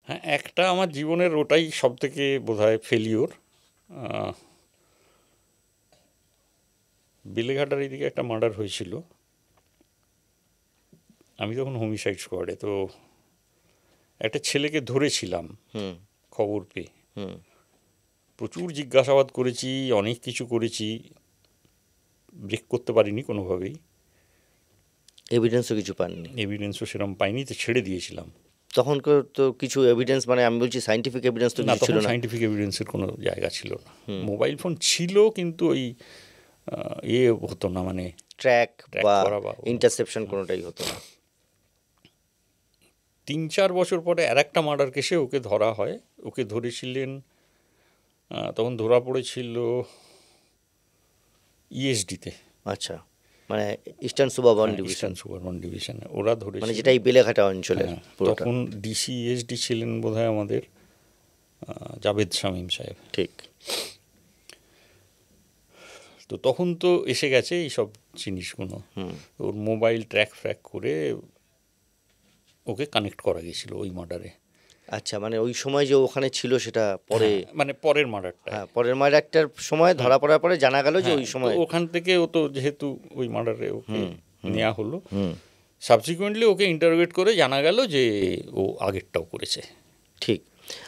হ্যাঁ, একটা আমার জীবনের ওটাই সব থেকে বোধহয় ফেলিওর। বেলেঘাটার এইদিকে একটা মার্ডার হয়েছিল, আমি তখন হোমিসাইড স্কোয়াডে। তো একটা ছেলেকে ধরেছিলাম খবর পেয়ে, প্রচুর জিজ্ঞাসাবাদ করেছি, অনেক কিছু করেছি, ব্রেক করতে পারিনি কোনোভাবেই। এভিডেন্সও কিছু পাননি? এভিডেন্সও সেরকম পাইনি, তো ছেড়ে দিয়েছিলাম। তখন তো কিছু এভিডেন্স, মানে আমি বলছি সাইন্টিফিক এভিডেন্স তো না, কিছু ছিল তখন না। সাইন্টিফিক এভিডেন্সের কোনো জায়গা ছিল না। মোবাইল ফোন ছিল, কিন্তু ওই হতো না, মানে ট্র্যাক বা করা বা ইন্টারসেপশন কোনোটাই হতো না। 3-4 বছর পরে আর একটা মার্ডার কেসে ওকে ধরা হয়। ওকে ধরেছিলেন, তখন ধরা পড়েছিল ইএসডিতে। আচ্ছা, মানে eastern suburban division. Eastern suburban ডিভিশনে ওরা ধরেছিল, মানে যেটা এই বেলেঘাটা অঞ্চলের পুরোটা। তখন ডিসি ইএসডি ছিলেন বোধহয় আমাদের জাভেদ শামীম সাহেব। ঠিক। তো তখন তো এসে গেছে এইসব জিনিসগুলো, ওর মোবাইল ট্র্যাক ফ্র্যাক করে ওকে কানেক্ট করা গেছিল ওই মার্ডারে। আচ্ছা, মানে ওই সময় যে ওখানে ছিল সেটা পরে, মানে পরের মার্ডারটা। হ্যাঁ, পরের মার্ডারটার সময় ধরা পড়ার পরে জানা গেল যে ওই সময় ওখান থেকে ও তো যেহেতু ওই মার্ডারে ওকে নেওয়া হলো, সাবসিকুয়েন্টলি ওকে ইন্টারোগেট করে জানা গেল যে ও আগেরটাও করেছে। ঠিক।